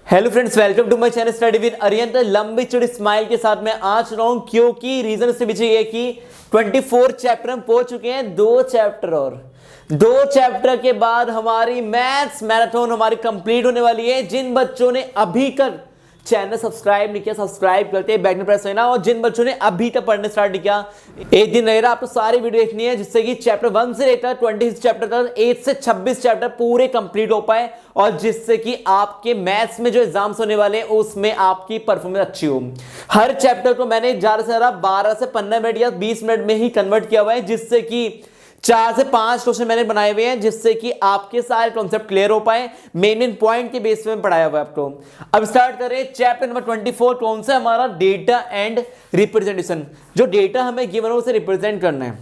Hello friends, welcome to my channel study with Ariyant. लंबी चौड़ी smile के साथ मैं आज रहा हूं क्योंकि रीजन इसके पीछे ये कि 24 चैप्टर हम पहुंच चुके हैं। दो चैप्टर के बाद हमारी मैथ्स मैराथन हमारी कंप्लीट होने वाली है। जिन बच्चों ने अभी तक चैनल सब्सक्राइब नहीं किया, सब्सक्राइब करते हैं, बेल प्रेस करना। और जिन बच्चों ने अभी तक पढ़ने स्टार्ट नहीं किया, एक दिन रहेगा आपको सारी वीडियो देखनी है जिससे कि चैप्टर 1 से लेकर 26 चैप्टर तक 8 से 26 चैप्टर पूरे कंप्लीट हो पाए और जिससे कि आपके मैथ्स में जो एग्जाम्स होने वाले हैं उसमें आपकी परफॉर्मेंस अच्छी हो। हर चैप्टर को मैंने ज्यादा से ज्यादा 12 से 15 मिनट या 20 मिनट में ही कन्वर्ट किया हुआ है, जिससे कि 4 से 5 क्वेश्चन मैंने बनाए हुए हैं जिससे कि आपके सारे कॉन्सेप्ट क्लियर हो पाए। मेन पॉइंट के बेस में पढ़ाया हुआ है आपको। अब स्टार्ट करें चैप्टर नंबर 24। कौन सा हमारा डेटा एंड रिप्रेजेंटेशन। जो डेटा हमें गिवन है उसे रिप्रेजेंट करना है।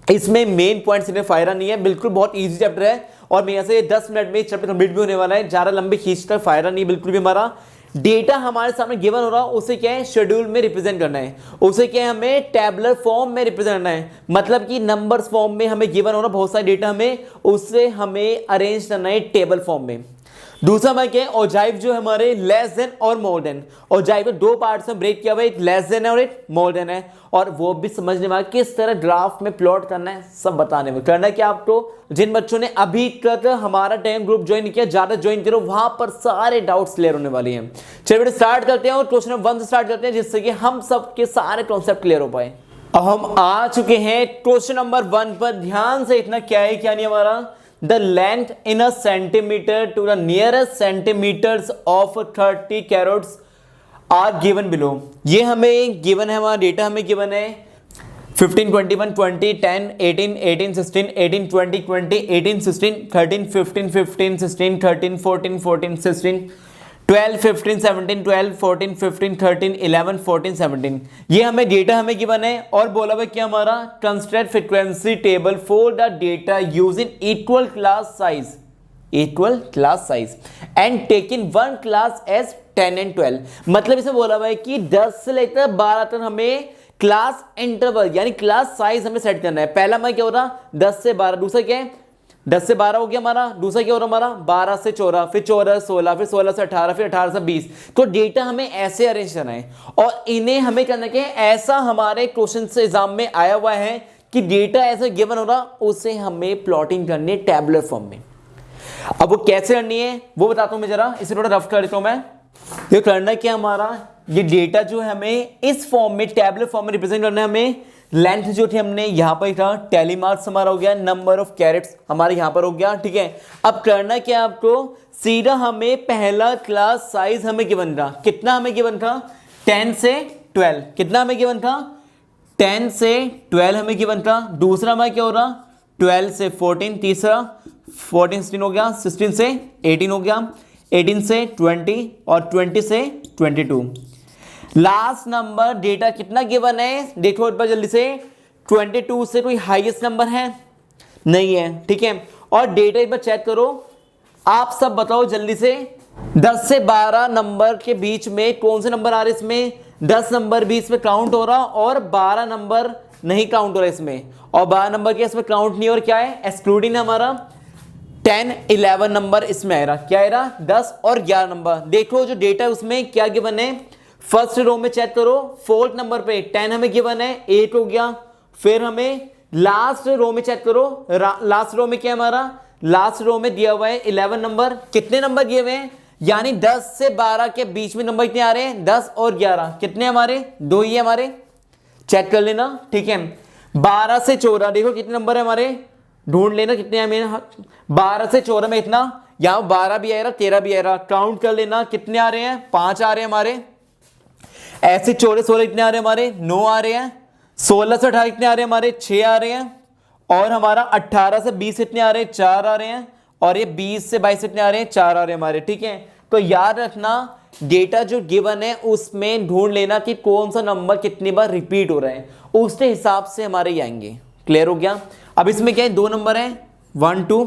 इसमें मेन पॉइंट सिर्फ फायदा नहीं है, बिल्कुल बहुत इजी चैप्टर है और मेरे से 10 मिनट में चैप्टर कंप्लीट भी होने वाला है। ज्यादा लंबी खींचकर फायदा नहीं बिल्कुल भी। हमारा डेटा हमारे सामने गिवन हो रहा है उसे क्या है शेड्यूल में रिप्रेजेंट करना है, उसे क्या है हमें टैबुलर फॉर्म में रिप्रेजेंट करना है। मतलब कि नंबर्स फॉर्म में हमें गिवन हो रहा बहुत सारा डेटा हमें उसे हमें अरेंज करना है टेबल फॉर्म में। दूसरा मैं क्या है ऑब्जेक्टिव जो हमारे लेस देन और मोर देन। ऑब्जेक्टिव दो पार्ट्स में ब्रेक किया हुआ है, एक लेस देन है और एक मोर देन है। और वो भी समझने वाला किस तरह ग्राफ में प्लॉट करना है सब बताने में। करना है क्या आपको, जिन बच्चों ने अभी तक हमारा टेलीग्राम ग्रुप ज्वाइन किया ज्यादा ज्वाइन करो, वहां पर सारे डाउट्स क्लियर होने वाले हैं। चलिए स्टार्ट करते हैं और क्वेश्चन नंबर 1 से स्टार्ट करते हैं जिससे कि हम सबके सारे कॉन्सेप्ट क्लियर हो पाए। अब हम आ चुके हैं क्वेश्चन नंबर 1 पर। ध्यान से इतना क्या है क्या नहीं हमारा The length in a centimeter to the nearest centimeters of 30 carats are given below। ये हमें गिवन है, हमारा डेटा हमें गिवन है 15, 21, 20, 10, 18, 18, 16, 18, 20, 20, 18, 16, 13, 15, 15, 16, 13, 14, 14, 16, 12, 15, 17, 12, 14, 15, 13, 11, 14, 17। ये हमें डेटा हमें गिवन है और बोला हुआ क्या हमारा construct frequency table for the data using equal class size and taking one class as 10 and 12। मतलब इसे बोला हुआ है कि 10 से लेकर 12 तक हमें क्लास इंटरवल यानी क्लास साइज हमें सेट करना है। पहला हमारा क्या हो रहा 10 से 12, दूसरा क्या है 10 से 12 हो गया हमारा, दूसरा क्या हो रहा हमारा 12 से 14, फिर 14 से 16, फिर 16 से 18, फिर 18 से 20। तो डेटा हमें ऐसे अरेंज करना है और इन्हें हमें करना क्या है, ऐसा हमारे क्वेश्चन से एग्जाम में आया हुआ है कि डेटा ऐसे गिवन हो रहा उसे हमें प्लॉटिंग करनी है टैबुलर फॉर्म में। अब वो कैसे करनी है वो बताता हूं मैं, जरा इसे थोड़ा रफ कर देता हूं मैं। ये करना क्या हमारा, ये डेटा जो है हमें इस फॉर्म में टैबुलर फॉर्म में रिप्रेजेंट करना है। हमें लेंथ जो थी हमने यहां पर था, टैली मार्क्स हमारा हो गया, नंबर ऑफ कैरेट्स हमारे यहां पर हो गया, ठीक है। अब करना क्या आपको, सीधा हमें पहला क्लास साइज हमें गिवन था, कितना हमें गिवन था 10 से 12, कितना हमें गिवन था 10 से 12 हमें गिवन था। दूसरा हमारा क्या हो रहा 12 से 14, तीसरा 14 16 हो गया, 16 से 18 हो गया, 18 से 20 और 20 से 22। लास्ट नंबर डेटा कितना गिवन है देखो एक बार जल्दी से, 22 से कोई हाईएस्ट नंबर है नहीं है, ठीक है। और डेटा एक बार चेक करो, आप सब बताओ जल्दी से 10 से 12 नंबर के बीच में कौन से नंबर आ रहे इसमें, 10 नंबर भी इसमें काउंट हो रहा और 12 नंबर नहीं काउंट हो रहा इसमें, और 12 नंबर के इसमें काउंट नहीं, और क्या है एक्सक्लूडिंग हमारा 10 11 नंबर इसमें आ रहा, क्या आ रहा 10 और 11 नंबर। देखो जो डेटा है उसमें क्या गिवन है, फर्स्ट रो में चेक करो, फोर्थ नंबर पे 10 हमें गिवन है, 8 हो गया। फिर हमें लास्ट रो में चेक करो, लास्ट रो में क्या हमारा, लास्ट रो में दिया हुआ है 11 नंबर। कितने नंबर दिए हुए हैं, यानी 10 से 12 के बीच में नंबर कितने आ रहे हैं 10 और 11, कितने हमारे दो ही है हमारे, चेक कर लेना, ठीक है। 12 से 14 देखो कितने नंबर है हमारे, ढूंढ लेना कितने हैं मेरे, 12 से 14 में इतना, यहां 12 भी आ रहा 13 भी आ रहा, काउंट कर लेना कितने आ रहे हैं 5 आ रहे हैं हमारे। ऐसे 14 16 इतने आ रहे हैं हमारे 9 आ रहे हैं, 16 से 18 इतने आ रहे हैं हमारे 6 आ रहे हैं, और हमारा 18 से 20 इतने आ रहे हैं 4 आ रहे हैं, और ये 20 से 22 इतने आ रहे हैं 4 आ रहे हैं हमारे, ठीक है। तो याद रखना डेटा जो गिवन है उसमें ढूंढ लेना कि कौन सा नंबर कितनी बार रिपीट हो रहा है, उसके हिसाब से हमारे ये आएंगे। क्लियर हो गया। अब इसमें क्या है 2 नंबर है 1 2,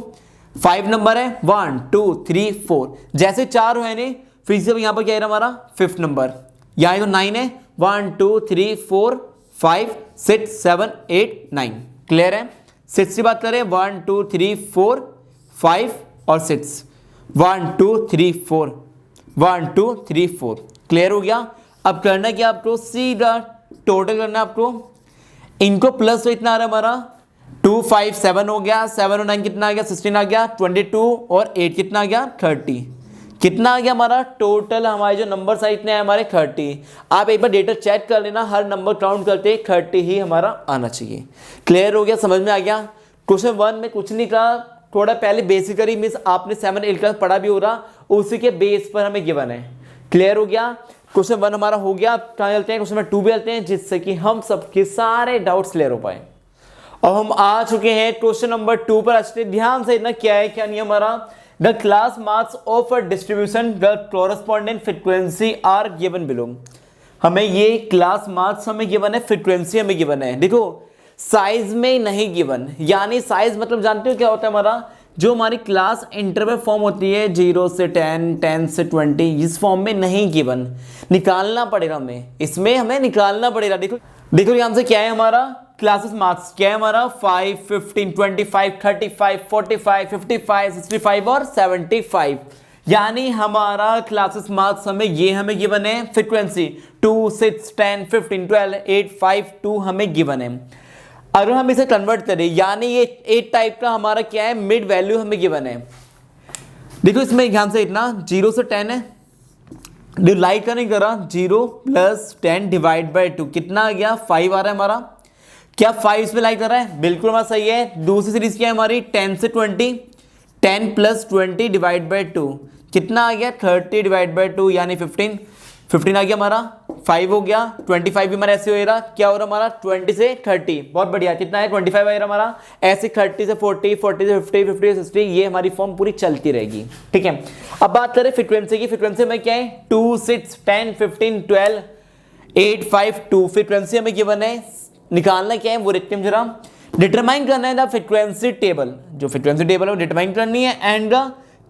5 नंबर है 1 2 3 4, जैसे 4 है नहीं फिर से यहां पर क्या है हमारा 5th नंबर, यहां तो 9 है 1 2 3 4 5 6 7 8 9। क्लियर है। 6 की बात करें 1 2 3 4 5 और 6, 1 2 3 4 1 2 3 4। क्लियर हो गया। अब करना क्या आपको, सीधा टोटल करना आपको, इनको प्लस तो इतना आ रहा है हमारा 2 5 7 हो गया, 7 और 9 कितना आ गया 16 आ गया, 22 और 8 कितना आ गया 30। कितना आ गया हमारा टोटल, हमारे जो नंबर साइज इतने हैं हमारे 30। आप एक बार डेटा चेक कर लेना, हर नंबर काउंट करते 30 ही हमारा आना चाहिए। क्लियर हो गया, समझ में आ गया। क्वेश्चन 1 में कुछ नहीं कहा, थोड़ा पहले बेसिकली मीन्स आपने 7 8 क्लास पढ़ा भी हो रहा, उसी के बेस पर हमें गिवन है। क्लियर हो गया। क्वेश्चन 1 हमारा हो गया। कहाँ चलते हैं, क्वेश्चन 2 भी चलते हैं, जिससे कि हम सबके सारे डाउट्स क्लियर हो पाए। और हम आ चुके हैं क्वेश्चन नंबर 2 पर। अच्छे ध्यान से इतना क्या है क्या नहीं हमारा, the class marks of a distribution the correspondent frequency are given below. हमें ये क्लास मार्क्स हमें गिवन है, फ्रीक्वेंसी हमें गिवन है। देखो साइज में नहीं गिवन, यानी साइज मतलब जानते हो क्या होता है हमारा, जो हमारी क्लास इंटरवल फॉर्म होती है 0 से 10 10 से 20, इस फॉर्म में नहीं गिवन, निकालना पड़ेगा हमें, इसमें हमें निकालना पड़ेगा। देखो देखो यहाँ से क्या है हमारा क्लासेस मार्क्स, क्या है हमारा 5 15 25 35 45 55 65 और 75, यानी हमारा क्लासेस मार्क्स हमें गिवन है। फ्रीक्वेंसी 2 6 10 15 12 8 5 2 हमें गिवन है। अगर हम इसे कन्वर्ट करें, यानी ये 8 टाइप का हमारा क्या है, मिड वैल्यू हमें गिवन है। देखो इसमें ध्यान से इतना 0 से 10 है, डिवाइड का नहीं करा, 0 प्लस 10 डिवाइड बाई 2 कितना आ गया 5 आ रहा है हमारा। क्या 5 इसमें लाइक कर रहा है, बिल्कुल हमारा सही है। दूसरी सीरीज क्या है हमारी 10 से 20, 10 प्लस 20 डिवाइड बाई 2 कितना आ गया 30 डिवाइड बाई 2 यानी 15 आ गया हमारा। 5 हो गया, 25 भी हमारा ऐसे हो रहा, क्या हो रहा हमारा 20 से 30, बहुत बढ़िया। कितना है 25 आ रहा हमारा, ऐसे 30 से 40 40 से 50 50 से 60, ये हमारी फॉर्म पूरी चलती रहेगी। ठीक है, अब बात करें फ्रीक्वेंसी की। फ्रीक्वेंसी में क्या है 2 6 10 15 12 8 5 2 फ्रीक्वेंसी हमें गिवन है। निकालना क्या है वो देखते हैं जरा, डिटरमाइन करना है द फ्रीक्वेंसी टेबल, जो फ्रीक्वेंसी टेबल है वो डिटरमाइन करनी है, and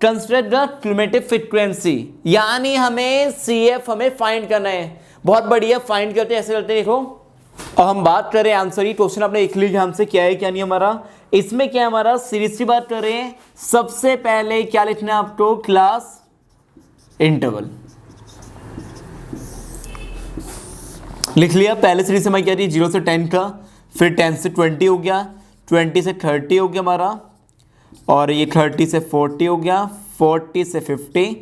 consider the cumulative frequency, यानी हमें CF हमें फाइंड करना है। बहुत बढ़िया, फाइंड करते हैं, ऐसे करते हैं देखो। और हम बात करें आंसर, ही क्वेश्चन आपने लिख लीजिए हमसे क्या है क्या नहीं हमारा। इसमें क्या है हमारा, सीरीज की बात करें, सबसे पहले क्या लिखना है आपको, क्लास इंटरवल लिख लिया। पहले सीरीज से हमारी क्या थी 0 से 10 का, फिर 10 से 20 हो गया, 20 से 30 हो गया हमारा, और ये 30 से 40 हो गया, 40 से 50,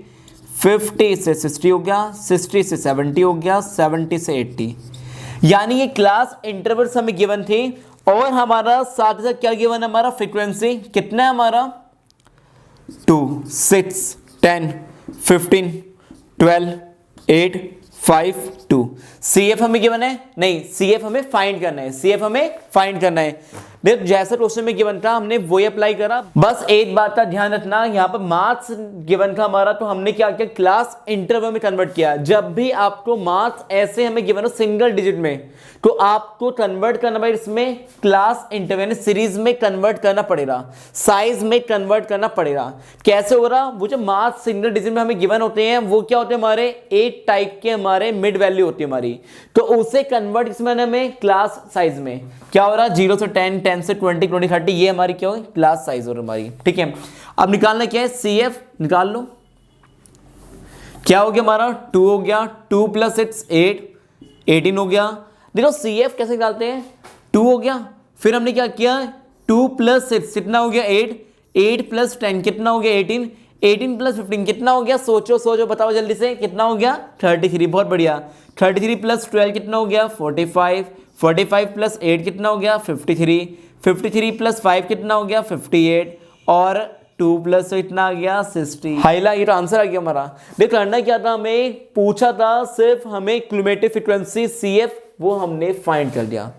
50 से 60 हो गया, 60 से 70 हो गया, 70 से 80, यानी ये क्लास इंटरवल्स हमें गिवन थी। और हमारा साथ ही साथ क्या गिवन है हमारा, फ्रीक्वेंसी कितना है हमारा 2 6 10 15 12 8 5 2। CF हमें गिवन है नहीं, CF हमें फाइंड करना है, CF हमें फाइंड करना है। देख जैसा क्वेश्चन में गिवन था हमने वही अप्लाई करा। बस एक बात का ध्यान रखना, यहाँ पर मार्क्स गिवन था हमारा, तो हमने क्या किया क्लास इंटरवल में कन्वर्ट किया। जब भी आपको मार्क्स ऐसे हमें गिवन हो सिंगल डिजिट में, तो आपको कन्वर्ट करना पड़ेगा इसमें क्लास इंटरवल सीरीज में कन्वर्ट करना पड़ेगा, साइज में कन्वर्ट करना पड़ेगा। कैसे हो रहा, वो जो मार्क्स सिंगल डिजिट में हमें गिवन होते हैं वो क्या होते हैं हमारे 8 टाइप के हमारे मिड वैल्यू होती है हमारी, तो उसे कन्वर्ट इसमें हमें क्लास साइज में क्या हो रहा है 0 से 10 10 से 20 20 30, ये हमारी क्या हो क्लास साइज हो रही हमारी। ठीक है, अब निकालना क्या है, CF निकाल लो। क्या हो गया हमारा 2 हो गया, 2 प्लस 6 8 18 हो गया। देखो CF कैसे निकालते हैं, 2 हो गया, फिर हमने क्या किया 2 प्लस 6 कितना हो गया 8, 8 प्लस 10 कितना हो गया 18, 18 प्लस 15 कितना हो गया, सोचो सोचो बताओ जल्दी से कितना हो गया 33, बहुत बढ़िया। 33 प्लस 12 कितना हो गया 45, 45 प्लस 8 कितना हो गया 53, 53 प्लस 5 कितना हो गया 58, और 2 प्लस इतना आ गया 60। हाईलाइट आंसर आ गया हमारा। देख करना क्या था, हमें पूछा था सिर्फ हमें क्यूमुलेटिव फ्रीक्वेंसी CF, वो हमने फाइंड कर दिया।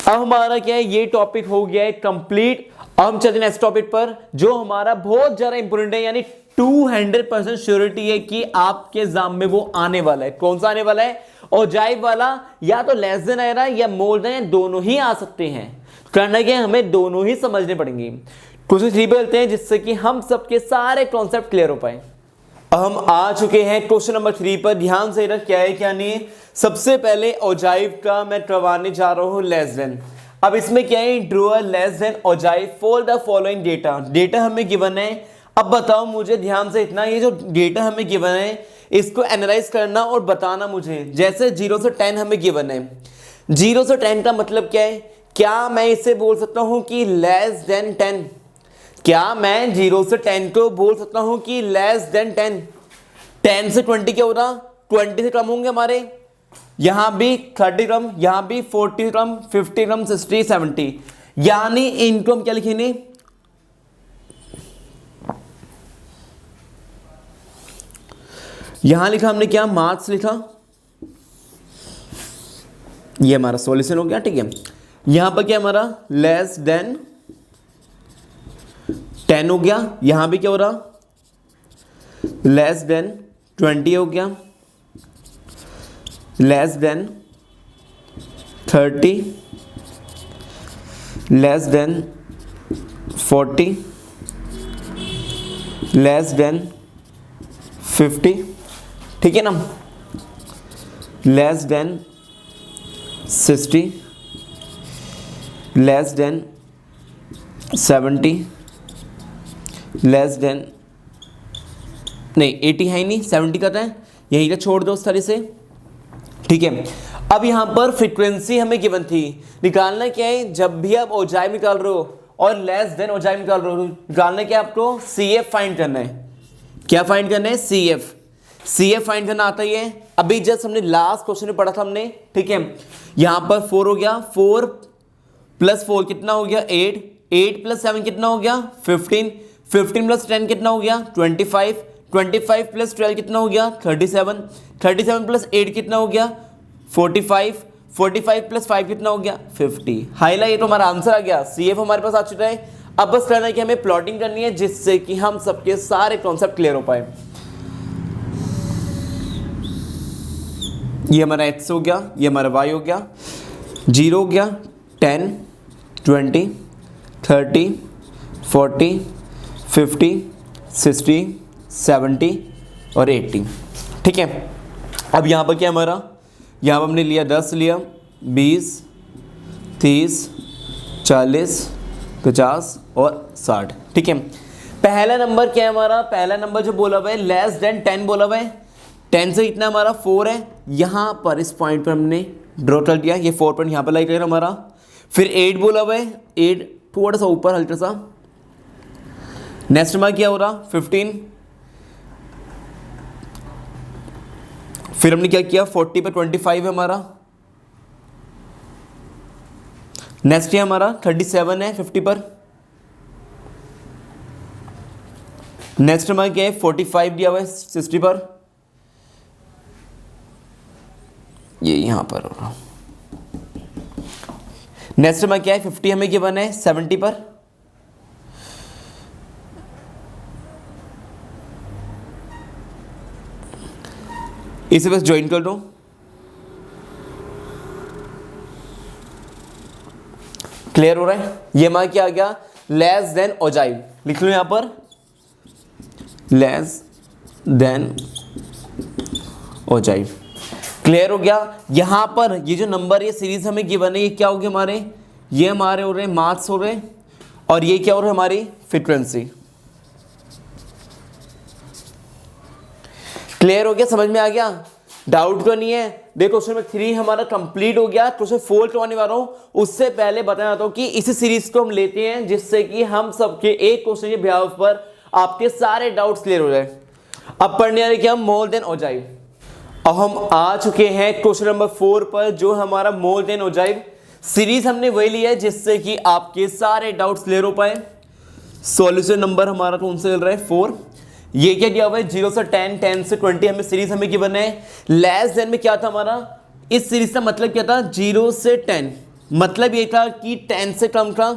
अब हमारा क्या है, ये टॉपिक हो गया है कंप्लीट। अब हम चलते हैं नेक्स्ट टॉपिक पर, जो हमारा बहुत ज्यादा इंपॉर्टेंट है, यानी 200% श्योरिटी है कि आपके एग्जाम में वो आने वाला है। कौन सा आने वाला है, ओजाइव वाला, या तो लेस देन आएगा या मोर देन, दोनों ही आ सकते हैं। करना क्या है, हमें दोनों ही समझने पड़ेंगे। क्वेश्चन 3 पे चलते हैं, जिससे कि हम सबके सारे कॉन्सेप्ट क्लियर हो पाए। हम आ चुके हैं क्वेश्चन नंबर 3 पर, ध्यान से क्या है क्या नहीं। सबसे पहले ओजाइव का मैं करवाने जा रहा हूं लेस देन। अब इसमें क्या है, draw a less than ogive for the following data. Data हमें गिवन है, अब बताओ मुझे ध्यान से इतना, ये जो डेटा हमें गिवन है इसको एनालाइज करना और बताना मुझे। जैसे 0 से 10 हमें गिवन है, 0 से 10 का मतलब क्या है? क्या मैं इसे बोल सकता हूं कि लेस देन 10? क्या मैं 0 से 10 को बोल सकता हूं कि लेस देन 10? 10 से 20 क्या होगा? 20 से कम होंगे हमारे, यहां भी 30 कम, यहां भी 40 कम, 50 कम, 60, 70, यानी इनको हम क्या लिखेंगे? यहां लिखा हमने क्या? मार्क्स लिखा, ये हमारा सॉल्यूशन हो गया, ठीक है। यहां पर क्या हमारा? लेस देन 10 हो गया, यहां भी क्या हो रहा? लेस देन 20 हो गया, less than 30, less than 40, less than 50, ठीक है ना, less than 60, less than 70, less than नहीं 80 है ही नहीं, 70 का है, यही का छोड़ दो उस तरह से, ठीक है। अब यहां पर फ्रीक्वेंसी हमें गिवन थी, निकालना क्या है? जब भी आप ओजाइव निकाल रहे हो और लेस देन ओजाइव निकाल रहे हो, निकालना क्या आपको? CF फाइंड करना है। क्या फाइंड करना है? CF फाइंड करना आता ही है। अभी जस्ट हमने लास्ट क्वेश्चन में पढ़ा था हमने, ठीक है। यहां पर 4 हो गया, 4 + 4 कितना हो गया? 8, 8 + 7 कितना हो गया? 15, 15 + 10 कितना हो गया? 25, 25 + 12 कितना हो गया? 37, 37 + 8 कितना हो गया? 45, 45 + 5 कितना हो गया? 50। हाईलाइट तो हमारा आंसर आ गया, CF हमारे पास आ चुका है। अब बस करना है कि हमें प्लॉटिंग करनी है, जिससे कि हम सबके सारे कॉन्सेप्ट क्लियर हो पाए। ये हमारा x हो गया, ये हमारा y हो गया, 0 हो गया, 10, 20, 30, 40, 50, 60, 70 और 80, ठीक है। अब यहाँ पर क्या हमारा? यहाँ पर हमने लिया 10 लिया, 20, 30, 40, 50 और 60, ठीक है। पहला नंबर क्या है हमारा? पहला नंबर जो बोला हुआ है लेस देन 10 बोला हुआ है। 10 से इतना हमारा 4 है, यहाँ पर इस पॉइंट पर हमने ड्रॉ कर दिया, ये 4 पॉइंट यहाँ पर लाइक करेगा हमारा। फिर 8 बोला हुआ है, 8 थोड़ा सा ऊपर हल्का सा। नेक्स्ट हमारा क्या हो रहा? 15। फिर हमने क्या किया? 40 पे 25 है हमारा। नेक्स्ट है हमारा 37 है 50 पर। नेक्स्ट हमारा क्या है? 45 दिया हुआ है 60 पर, ये यहां पर होगा। नेक्स्ट हमारा क्या है? 50 हमें गिवन है 70 पर। इसे बस ज्वाइन कर दो। क्लियर हो रहा है? ये हमारा क्या आ गया? Less than ogive. लिख लो यहां पर लेस देन ओजाइव। क्लियर हो गया? यहां पर ये जो नंबर ये सीरीज हमें गिवन है, ये क्या हो गया हमारे? ये हमारे हो रहे हैं मार्क्स हो रहे हैं, और ये क्या हो रहा है? हमारी फ्रीक्वेंसी। क्लियर हो गया? समझ में आ गया? डाउट तो नहीं है? देखो क्वेश्चन नंबर 3 हमारा कंप्लीट हो गया। क्वेश्चन 4 करवाने वाला हूं, उससे पहले बताना चाहता हूं कि इसी सीरीज को हम लेते हैं, जिससे कि हम सबके एक क्वेश्चन के बिहाफ पर आपके सारे डाउट्स क्लियर हो जाए। अब पढ़ने वाले क्या? More than ogive. अब हम आ चुके हैं क्वेश्चन नंबर 4 पर, जो हमारा मोर देन ओजाइव सीरीज हमने वही लिया है, जिससे कि आपके सारे डाउट्स क्लियर हो पाए। सॉल्यूशन नंबर हमारा कौन सा चल रहा है? 4। ये क्या दिया हुआ है? 0 से 10, 10 से 20 हमें सीरीज हमें गिवन है। लेस देन में क्या था हमारा? इस सीरीज का मतलब क्या था? 0 से 10, मतलब ये था कि 10 से कम था।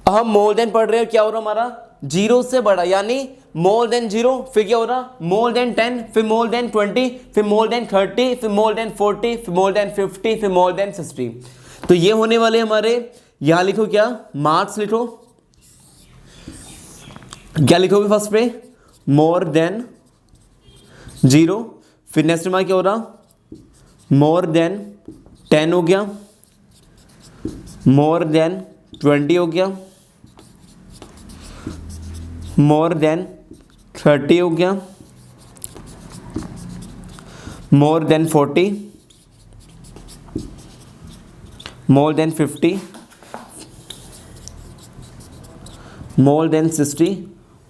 हम मोर देन पढ़ रहे हैं, क्या हो रहा हमारा? 0 से बड़ा, यानी मोर देन 0, फिर क्या हो रहा? मोर देन 10, फिर मोर देन 20, फिर मोर देन 30, फिर मोर देन 40, फिर मोर देन 50, फिर मोर देन 60। तो ये होने वाले हमारे, यहां लिखो क्या? मार्क्स लिखो। क्या लिखोगे फर्स्ट पे? More than 0। फिर नेक्स्ट में क्या हो रहा? मोर देन 10 हो गया, मोर देन 20 हो गया, मोर देन 30 हो गया, more than 40, more than 50, more than 60,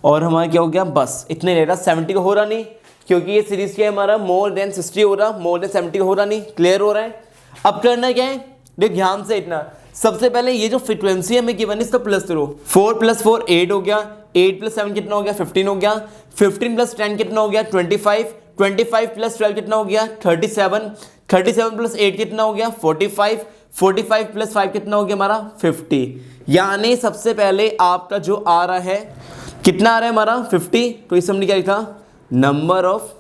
और हमारा क्या हो गया, बस इतने ले रहा, 70 का हो रहा नहीं, क्योंकि ये सीरीज क्या है हमारा, मोर देन 60 हो रहा, मोर देन 70 का हो रहा नहीं, क्लियर हो रहा है। अब करना क्या है, देख ध्यान से, इतना सबसे पहले ये जो फ्रीक्वेंसी हमें गिवन है इसका प्लस करो, 4 + 4 8 हो गया, 8 + 7 कितना हो गया, 15 हो गया, 15 + 10 कितना हो गया, 25, 25 + 12 कितना हो गया, 37, 37 + 8 कितना हो गया, 45, 45 + 5 कितना हो गया हमारा, 50। यानी सबसे पहले आपका जो आ रहा है, कितना आ रहा है हमारा, 50, तो इस हमने क्या लिखा, नंबर ऑफ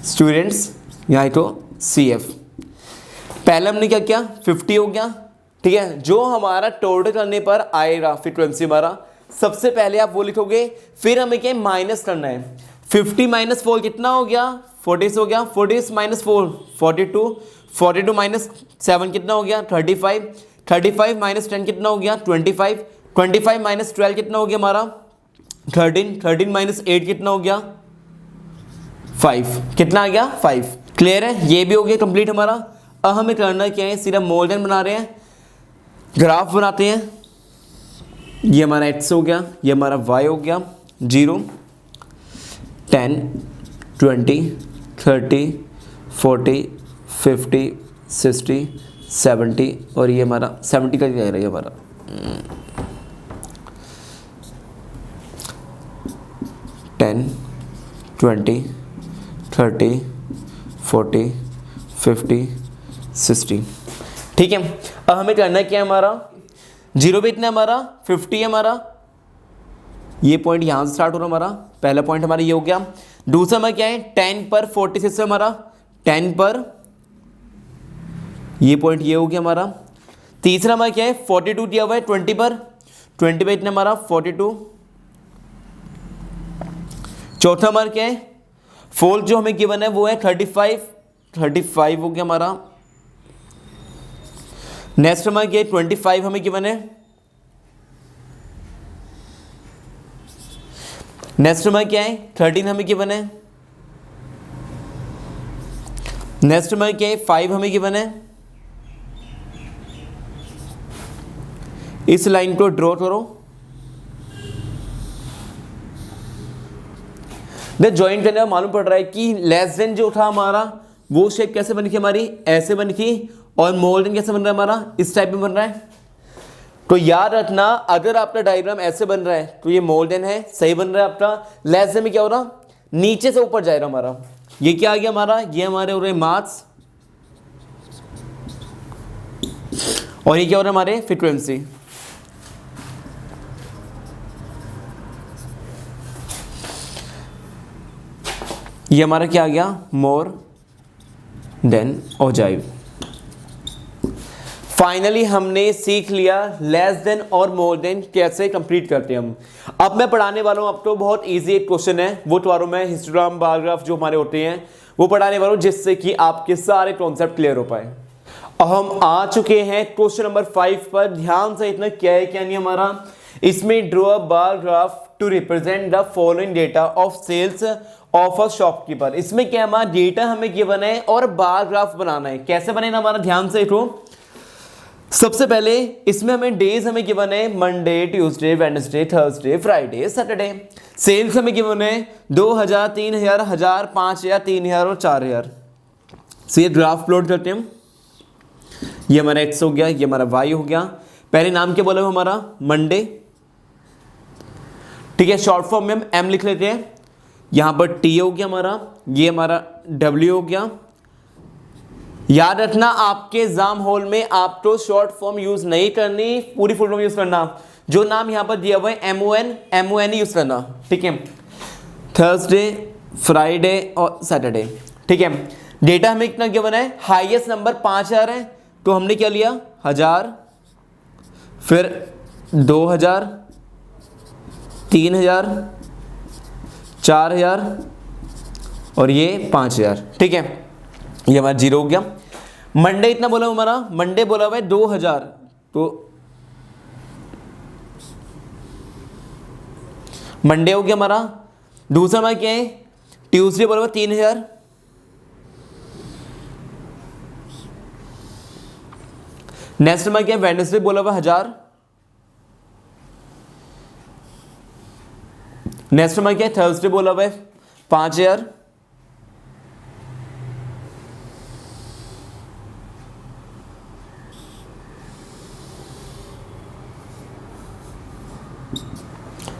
स्टूडेंट्स, यहाँ तो CF। पहले हमने क्या किया, 50 हो गया, ठीक है। जो हमारा टोटल करने पर आएगा फ्रीक्वेंसी हमारा, सबसे पहले आप वो लिखोगे, फिर हमें क्या माइनस करना है, 50 - 4 कितना हो गया, 40 हो गया, 40 - 4 42, 42 - 7 कितना हो गया, 35, 35 - 10 कितना हो गया, 25, 25 - 12 कितना हो गया हमारा, 13, 13 - 8 कितना हो गया, 5, कितना आ गया, 5। क्लियर है, ये भी हो गया कंप्लीट हमारा। अब हमें करना क्या है, सीधा मोर देन बना रहे हैं, ग्राफ बनाते हैं। ये हमारा x हो गया, ये हमारा y हो गया, 0, 10, 20, 30, 40, 50, 60, 70, और ये हमारा 70 का क्या है हमारा, 10, 20, 30, 40, 50, 60, ठीक है। अब हमें करना क्या है, हमारा 0 पे इतना हमारा 50 है हमारा, ये पॉइंट यहाँ से स्टार्ट हो रहा हमारा, पहला पॉइंट हमारा ये हो गया। दूसरा हमारा क्या है, 10 पर 46 है हमारा, 10 पर ये पॉइंट ये हो गया हमारा। तीसरा हमारा क्या है, 42 दिया हुआ है 20 पर, 20 पे इतना हमारा 42। चौथा हमारा क्या है, फोर्थ जो हमें गिवन है वो है 35, 35 हो गया हमारा। नेक्स्ट हमारा क्या है, 25 हमें गिवन है। नेक्स्ट हमारा क्या है, 13 हमें गिवन है। नेक्स्ट हमारा क्या है, 5 हमें गिवन है। इस लाइन को ड्रॉ करो, ज्वाइन करने में मालूम पड़ रहा है कि लेस देन जो था हमारा वो शेप कैसे बनी थी हमारी, ऐसे बनी थी, और मोर देन कैसे बन रहा है हमारा, इस टाइप में बन रहा है। तो याद रखना, अगर आपका डायग्राम ऐसे बन रहा है तो ये मोर देन है, सही बन रहा है आपका। लेस देन में क्या हो रहा, नीचे से ऊपर जाएगा हमारा, ये क्या आ गया हमारा, ये हमारे हो रहे मार्क्स, और ये क्या हो रहा है हमारे फ्रीक्वेंसी। ये हमारा क्या आ गया, मोर देन हो जाए। फाइनली हमने सीख लिया लेस देन और मोर देन कैसे कंप्लीट करते हैं हम। अब मैं पढ़ाने वाला हूं आपको, बहुत इजी एक क्वेश्चन है, वो तुम्हारों में हिस्टोग्राम बार ग्राफ जो हमारे होते हैं वो पढ़ाने वाला हूं, जिससे कि आपके सारे कॉन्सेप्ट क्लियर हो पाए। अब हम आ चुके हैं क्वेश्चन नंबर 5 पर। ध्यान से इतना क्या है क्या नहीं हमारा, इसमें draw a bar graph to represent the following data of sales of a shopkeeper. इसमें क्या हमारा डेटा हमें गिवन है और बार ग्राफ बनाना है। कैसे बनेगा हमारा, ध्यान से देखो। सबसे पहले इसमें हमें डेज हमें गिवन है, Monday, Tuesday, Wednesday, Thursday, Friday, Saturday. Sales हमें गिवन है 2000, 3000, 1000, 5000, 3000 और 4000। सो ये ग्राफ प्लॉट करते हैं हम। ये हमारा एक्स हो गया, ये हमारा वाई हो गया। पहले नाम क्या बोला हमारा, मंडे, ठीक है। शॉर्ट फॉर्म में हम एम लिख लेते हैं। यहां पर टी हो गया हमारा, ये हमारा डब्ल्यू हो गया। याद रखना, आपके एग्जाम हॉल में आपको शॉर्ट फॉर्म यूज नहीं करनी, पूरी फुल फॉर्म यूज करना। जो नाम यहां पर दिया हुआ है MON यूज करना, ठीक है। थर्सडे, फ्राइडे और सैटरडे, ठीक है। डेटा हमें कितना गिवन है, हाईएस्ट नंबर 5000 है, तो हमने क्या लिया 1000, फिर 2000, 3000, 4000 और ये 5000, ठीक है। ये हमारा 0 हो गया। मंडे इतना बोला हमारा, मंडे बोला हुआ है 2000, तो मंडे हो गया हमारा। दूसरा हमारा क्या है, ट्यूसडे बोला हुआ 3000, नेक्स्ट नंबर क्या है, वेडनेसडे बोला हुआ 1000। नेक्स्ट नंबर क्या है, थर्सडे बोला हुआ है 5000।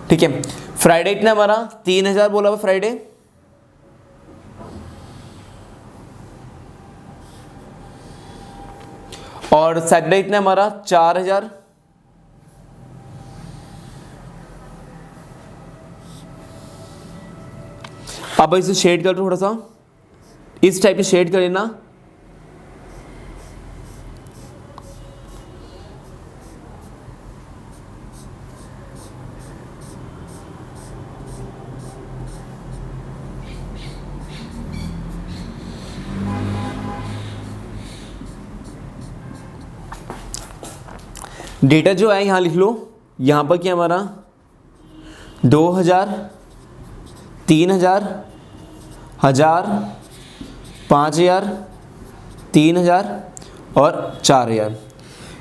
ठीक है, फ्राइडे इतना हमारा 3000 बोला हुआ फ्राइडे। और सैटरडे इतना हमारा 4000। अब इसे शेड कर दो थोड़ा सा, इस टाइप से शेड कर लेना। डेटा जो है यहां लिख लो, यहां पर क्या हमारा 2000, 3000, 1000, 5000, 3000 और 4000।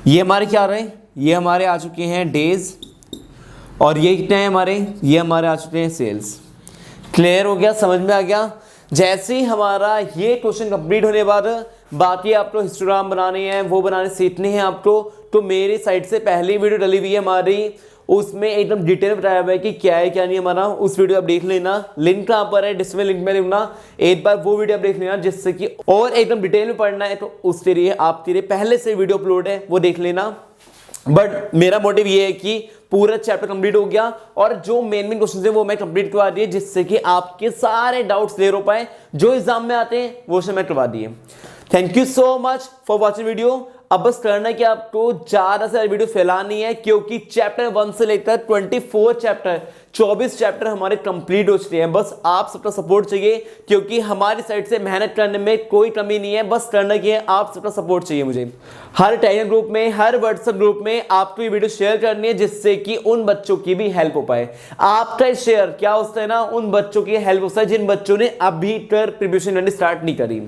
ये हमारे क्या आ रहे हैं, ये हमारे आ चुके हैं डेज। और ये कितने हैं हमारे, ये हमारे आ चुके हैं सेल्स। क्लियर हो गया, समझ में आ गया। जैसे ही हमारा ये क्वेश्चन कंप्लीट होने के बाद बाकी आपको हिस्टोग्राम बनाने हैं, वो बनाने सीखने हैं आपको, तो मेरी साइड से पहली वीडियो डली हुई है हमारी, उसमें एकदम डिटेल बताया हुआ है कि क्या है क्या नहीं हमारा। उस वीडियो आप देख लेना, लिंक कहाँ पर है, डिस्प्ले लिंक में लिखना, एक बार वो वीडियो आप देख लेना, जिससे कि और एकदम डिटेल में पढ़ना है तो उसके लिए आप तेरे पहले से वीडियो अपलोड है वो देख लेना। बट मेरा मोटिव ये है कि पूरा चैप्टर कंप्लीट हो गया और जो मेन क्वेश्चन है वो मैं कंप्लीट करवा दिए, जिससे कि आपके सारे डाउट्स क्लियर हो पाए जो एग्जाम में आते हैं वो सब मैं करवा दिए। Thank you so much for watching video. अब बस करना है कि आपको ज्यादा से वीडियो फैलानी है, क्योंकि चैप्टर 1 से लेकर 24 चैप्टर 24 चैप्टर हमारे कंप्लीट हो चुके हैं। बस आप सबका सपोर्ट चाहिए, क्योंकि हमारी साइड से मेहनत करने में कोई कमी नहीं है, बस करना क्या है, आप सबका सपोर्ट चाहिए मुझे। हर टेलीग्राम ग्रुप में, हर व्हाट्सएप ग्रुप में आपको ये वीडियो शेयर करनी है, जिससे कि उन बच्चों की भी हेल्प हो पाए। आपका शेयर क्या होता है ना, उन बच्चों की हेल्प होता है जिन बच्चों ने अभी तक प्रिपरेशन करनी स्टार्ट नहीं करी।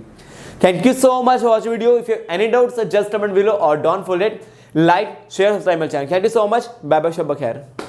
Thank you so much for watching video. If you have any doubts, just comment below or don't forget like, share, subscribe my channel. Thank you so much. Bye bye. Shabba khair.